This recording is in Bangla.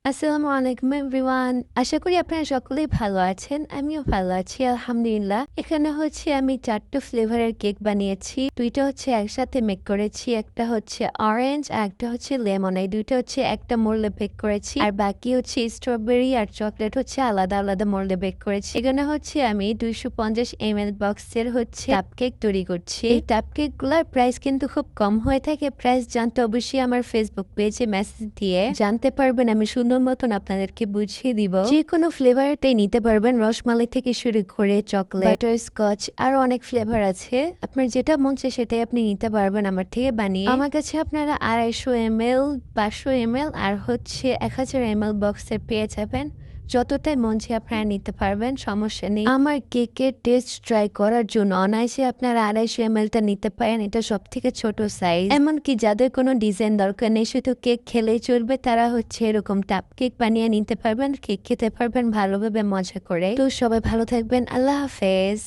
আসসালামু আলাইকুম এভরিওয়ান। আশা করি আপনারা সকলেই ভালো আছেন। আমিও ভালো আছি আলহামদুলিল্লাহ। এখানে হচ্ছে আমি ৪ টা ফ্লেভারের কেক বানিয়েছি। ২ টা হচ্ছে একসাথে মেক করেছি। একটা হচ্ছে অরেঞ্জ আর একটা হচ্ছে লেমন। এই ২ টা হচ্ছে একটা মোল্ডে বেক করেছি। আর বাকি হচ্ছে স্ট্রবেরি আর চকলেট হচ্ছে আলাদা, আলাদা মোল্ডে বেক করেছি। এখানে হচ্ছে আমি ২৫০ ml বক্সের হচ্ছে কাপ কেক তৈরি করছি। এই কাপ কেকগুলার প্রাইস কিন্তু খুব কম হয়ে থাকে। প্রাইস জানতে অবশ্যই আমার ফেসবুক পেজে মেসেজ দিয়ে জানতে পারবেন। আমি সুন্দর মতন আপনাদেরকে বুঝিয়ে দিব। যেকোনো ফ্লেভারটাই নিতে পারবেন। রসমালাই থেকে শুরু করে চকলেট, বাটার স্কচ আরো অনেক ফ্লেভার আছে। আপনার যেটা মন চায় সেটাই আপনি নিতে পারবেন আমার থেকে বানিয়ে। আমার কাছে আপনারা ২৫০ ml, ৫০০ ml আর হচ্ছে ১০০০ ml বক্সের পেয়ে যাবেন। যতটাই মন চায় আপনারা নিতে পারবেন, সমস্যা নেই। আমার কেকের টেস্ট ট্রাই করার জন্য অনায়াসে আপনারা ২৫০ ml টা নিতে পারেন। এটা সব থেকে ছোট সাইজ। এমনকি যাদের কোনো ডিজাইন দরকার নেই, শুধু কেক খেলেই চলবে, তারা হচ্ছে এরকম টাপ কেক বানিয়ে নিতে পারবেন। কেক খেতে পারবেন ভালোভাবে মজা করে। তো সবাই ভালো থাকবেন। আল্লাহ হাফেজ।